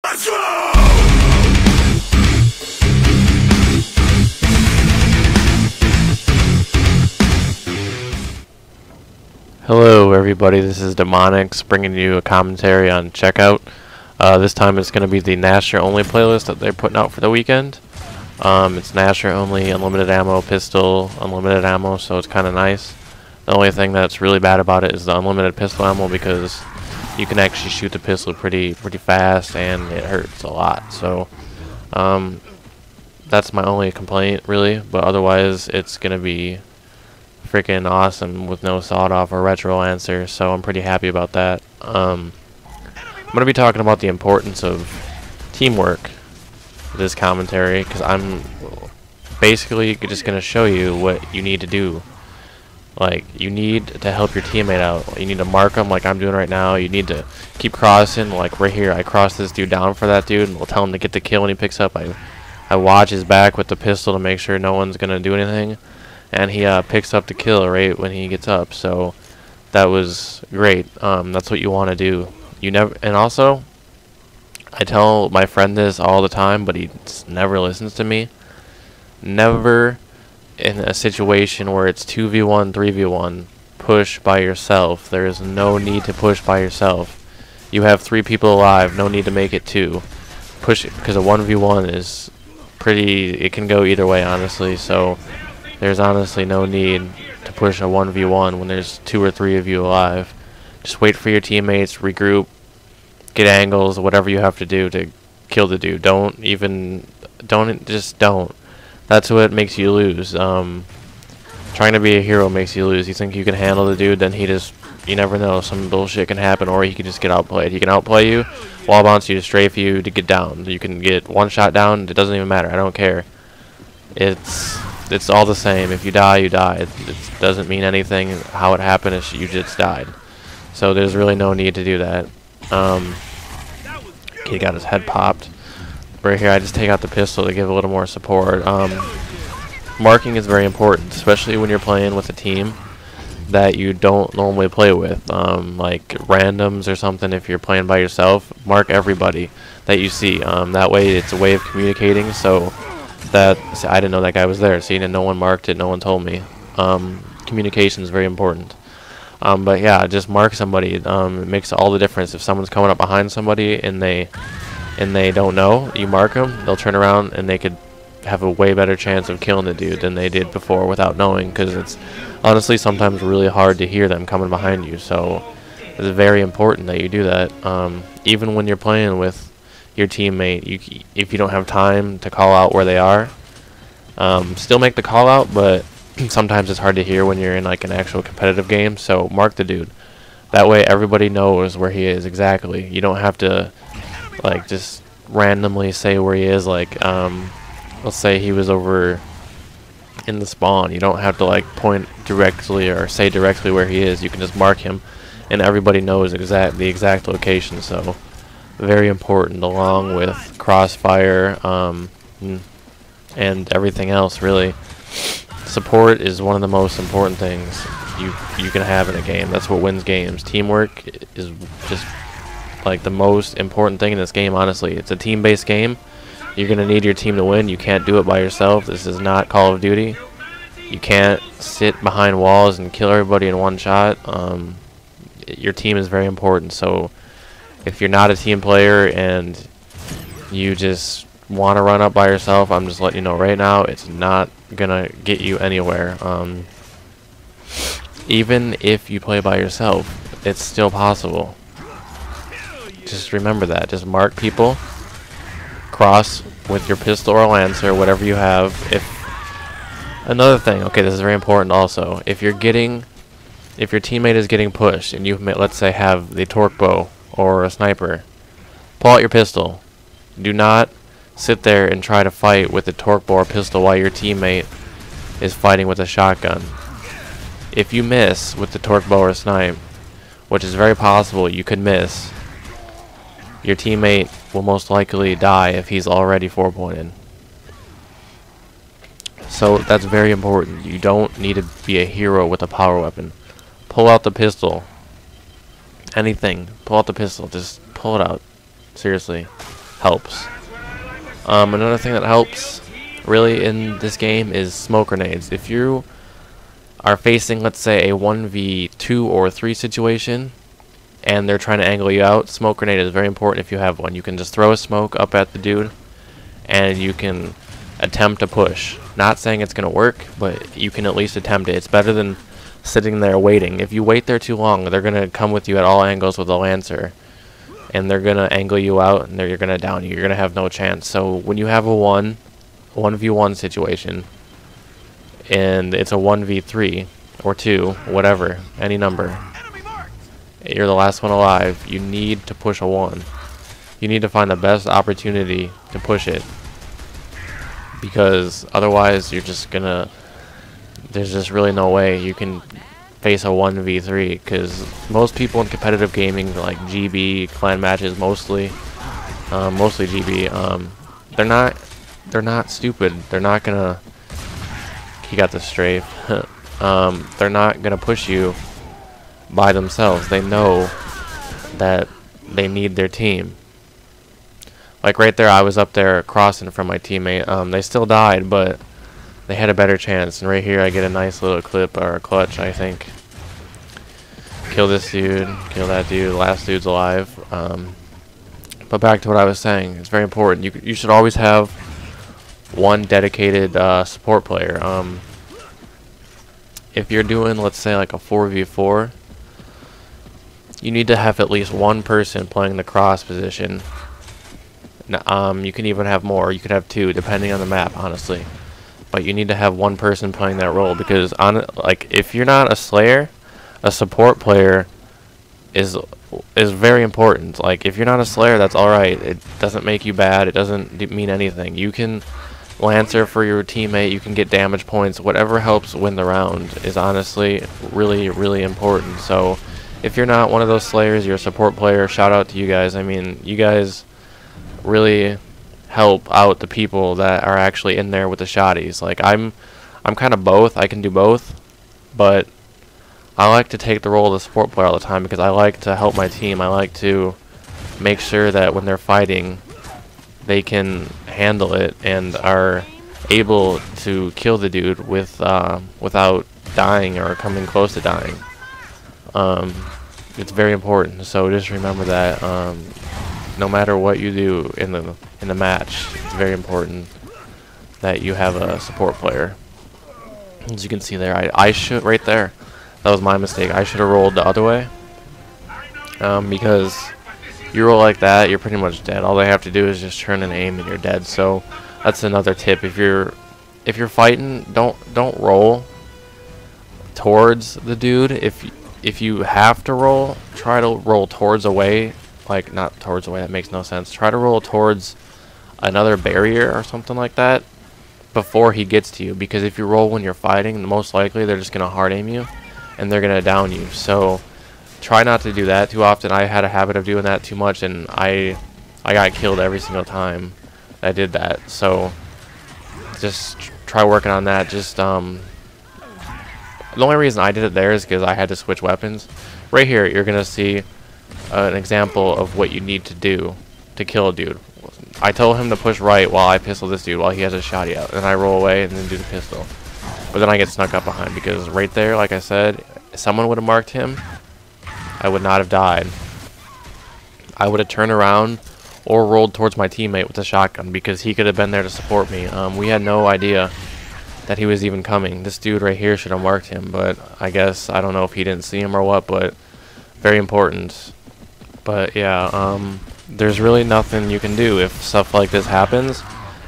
Let's go! Hello everybody, this is Demonix bringing you a commentary on Checkout. This time it's going to be the Gnasher only playlist that they're putting out for the weekend. It's Gnasher only, unlimited ammo, pistol, unlimited ammo, so it's kind of nice. The only thing that's really bad about it is the unlimited pistol ammo, because you can actually shoot the pistol pretty fast and it hurts a lot. So that's my only complaint really, but otherwise it's going to be freaking awesome with no sawed-off or retro answer, so I'm pretty happy about that. I'm going to be talking about the importance of teamwork for this commentary, because I'm basically just going to show you what you need to do. Like, you need to help your teammate out. You need to mark them like I'm doing right now. You need to keep crossing, like right here. I cross this dude down for that dude, and we'll tell him to get the kill when he picks up. I watch his back with the pistol to make sure no one's going to do anything. And he picks up the kill right when he gets up, so that was great. That's what you want to do. And also, I tell my friend this all the time, but he never listens to me. Never in a situation where it's 2v1, 3v1, push by yourself. There is no need to push by yourself. You have 3 people alive, no need to make it 2. Push it, because a 1v1 is it can go either way, honestly, so there's honestly no need to push a 1v1 when there's 2 or 3 of you alive. Just wait for your teammates, regroup, get angles, whatever you have to do to kill the dude. Don't. That's what makes you lose. Trying to be a hero makes you lose. You think you can handle the dude, then you never know, some bullshit can happen, or he can just get outplayed. He can outplay you, wall bounce you, strafe you to get down. You can get one shot down, it doesn't even matter, I don't care. It's all the same. If you die, you die. It doesn't mean anything how it happened. You just died. So there's really no need to do that. He got his head popped. Right here, I just take out the pistol to give a little more support. Marking is very important, especially when you're playing with a team that you don't normally play with. Like randoms or something, if you're playing by yourself, mark everybody that you see. That way it's a way of communicating, so I didn't know that guy was there. See, no one marked it, no one told me. Communication is very important. But yeah, just mark somebody. It makes all the difference. If someone's coming up behind somebody and they don't know, you mark them, they'll turn around and they could have a way better chance of killing the dude than they did before without knowing, because it's honestly sometimes really hard to hear them coming behind you. So it's very important that you do that. Even when you're playing with your teammate, if you don't have time to call out where they are, still make the call out, but sometimes it's hard to hear when you're in like an actual competitive game, so mark the dude. That way everybody knows where he is exactly. You don't have to like just randomly say where he is. Like let's say he was over in the spawn. You don't have to like point directly or say directly where he is. You can just mark him and everybody knows the exact location. So very important, along with crossfire and everything else. Really, support is one of the most important things you can have in a game. That's what wins games. Teamwork is just like the most important thing in this game, honestly. It's a team-based game. You're gonna need your team to win. You can't do it by yourself. This is not Call of Duty. You can't sit behind walls and kill everybody in one shot. Your team is very important, so if you're not a team player and you just want to run up by yourself, I'm just letting you know right now, it's not gonna get you anywhere. Even if you play by yourself, it's still possible. Just remember that. Just mark people, cross with your pistol or lancer, whatever you have. Another thing, okay, this is very important also. If your teammate is getting pushed and you, let's say, have the torque bow or a sniper, pull out your pistol. Do not sit there and try to fight with the torque bow or pistol while your teammate is fighting with a shotgun. If you miss with the torque bow or snipe, which is very possible you could miss, your teammate will most likely die if he's already 4-pointed. So that's very important. You don't need to be a hero with a power weapon. Pull out the pistol. Anything. Pull out the pistol. Just pull it out. Seriously. helps. Another thing that helps really in this game is smoke grenades. If you are facing, let's say, a 1v2 or 3 situation and they're trying to angle you out, smoke grenade is very important if you have one. You can just throw a smoke up at the dude and you can attempt to push. Not saying it's going to work, but you can at least attempt it. It's better than sitting there waiting. If you wait there too long, they're going to come with you at all angles with a Lancer, and they're going to angle you out, and you're going to down you. You're going to have no chance. So when you have a 1v1 situation, and it's a 1v3 or 2, whatever, any number, you're the last one alive, you need to push a 1. You need to find the best opportunity to push it, because otherwise you're just gonna, there's just really no way you can face a 1v3, because most people in competitive gaming, like GB, clan matches mostly GB, they're not stupid. They're not gonna, he got the strafe, they're not gonna push you by themselves. They know that they need their team. Like right there, I was up there crossing from my teammate. They still died, but they had a better chance. And right here, I get a nice little clip or a clutch, I think. Kill this dude, kill that dude. Last dude's alive. But back to what I was saying, it's very important. You should always have one dedicated support player. If you're doing, let's say, like a 4v4, you need to have at least one person playing the cross position. You can even have more. You could have 2, depending on the map, honestly. But you need to have one person playing that role, because like if you're not a Slayer, a support player is very important. Like if you're not a Slayer, that's all right. It doesn't make you bad. It doesn't mean anything. You can Lancer for your teammate. You can get damage points. Whatever helps win the round is honestly really, really important. So if you're not one of those Slayers, you're a support player, shout out to you guys. I mean, you guys really help out the people that are actually in there with the shotties. Like I'm kind of both. I can do both, but I like to take the role of the support player all the time because I like to help my team. I like to make sure that when they're fighting, they can handle it and are able to kill the dude with without dying or coming close to dying. It's very important. So just remember that. No matter what you do in the match, it's very important that you have a support player. As you can see there, I should right there. That was my mistake. I should have rolled the other way. Because you roll like that, you're pretty much dead. All they have to do is just turn and aim, and you're dead. So that's another tip. If you're fighting, don't roll towards the dude. If you have to roll, try to roll towards away. Like, not towards away, that makes no sense. Try to roll towards another barrier or something like that before he gets to you, because if you roll when you're fighting, most likely they're just going to hard aim you and they're going to down you. So try not to do that too often. I had a habit of doing that too much, and I got killed every single time I did that. So just try working on that. Just the only reason I did it there is because I had to switch weapons. Right here, you're going to see an example of what you need to do to kill a dude. I told him to push right while I pistol this dude while he has a shotty out, and I roll away and then do the pistol. But then I get snuck up behind, because right there, like I said, if someone would have marked him, I would not have died. I would have turned around or rolled towards my teammate with a shotgun, because he could have been there to support me. We had no idea that he was even coming. This dude right here should have marked him, but I guess, I don't know if he didn't see him or what, but very important. But yeah, there's really nothing you can do if stuff like this happens.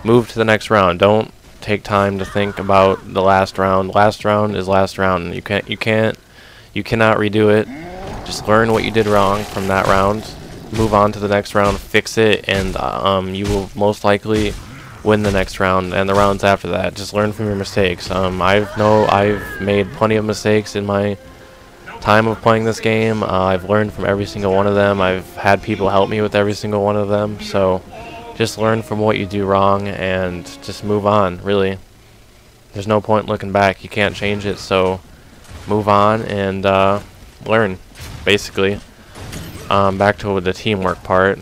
Move to the next round. Don't take time to think about the last round. Last round is last round. You cannot redo it. Just learn what you did wrong from that round. Move on to the next round, fix it, and you will most likely win the next round and the rounds after that. Just learn from your mistakes. I've made plenty of mistakes in my time of playing this game. I've learned from every single one of them. I've had people help me with every single one of them. So just learn from what you do wrong and just move on, really. There's no point looking back. You can't change it, so move on and learn, basically. Back to the teamwork part.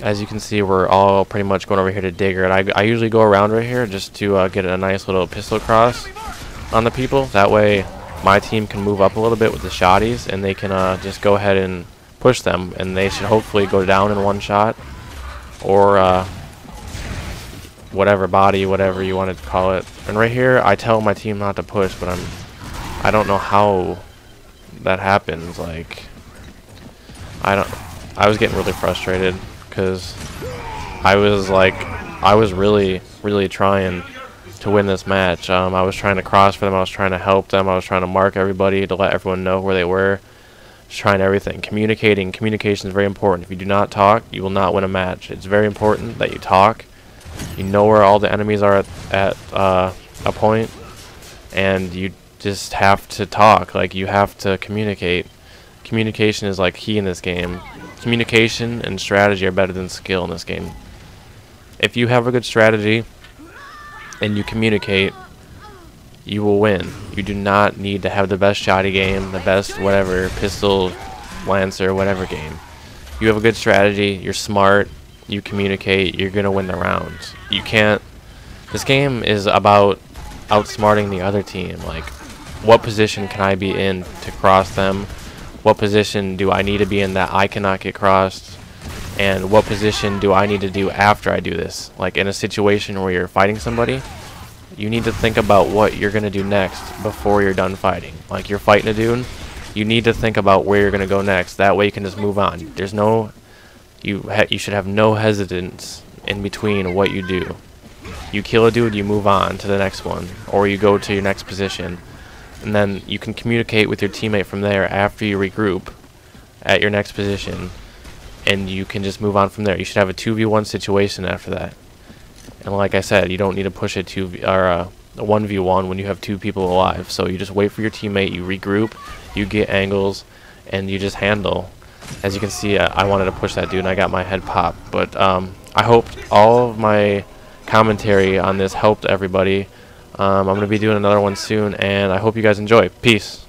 As you can see, we're all pretty much going over here to Digger, and I usually go around right here just to get a nice little pistol cross on the people. That way my team can move up a little bit with the shotties, and they can just go ahead and push them, and they should hopefully go down in one shot, or whatever body, whatever you want to call it. And right here, I tell my team not to push, but I don't know how that happens. Like, I was getting really frustrated because I was really trying to win this match. I was trying to cross for them, I was trying to help them, I was trying to mark everybody to let everyone know where they were. Just trying everything. Communication is very important. If you do not talk, you will not win a match. It's very important that you talk. You know where all the enemies are at a point, and you just have to talk. Like, you have to communicate. Communication is like key in this game. Communication and strategy are better than skill in this game. If you have a good strategy and you communicate, you will win. You do not need to have the best shotty game, the best whatever, pistol, lancer, whatever game. You have a good strategy, you're smart, you communicate, you're going to win the rounds. You can't... This game is about outsmarting the other team. Like, what position can I be in to cross them? What position do I need to be in that I cannot get crossed? And what position do I need to do after I do this? Like, in a situation where you're fighting somebody, you need to think about what you're going to do next before you're done fighting. Like, you're fighting a dude, you need to think about where you're going to go next. That way you can just move on. There's no... You should have no hesitance in between what you do. You kill a dude, you move on to the next one, or you go to your next position. And then you can communicate with your teammate from there after you regroup at your next position, and you can just move on from there. You should have a 2v1 situation after that. And like I said, you don't need to push a 1v1 when you have two people alive. So you just wait for your teammate, you regroup, you get angles, and you just handle. As you can see, I wanted to push that dude and I got my head popped. But I hope all of my commentary on this helped everybody. I'm going to be doing another one soon, and I hope you guys enjoy. Peace.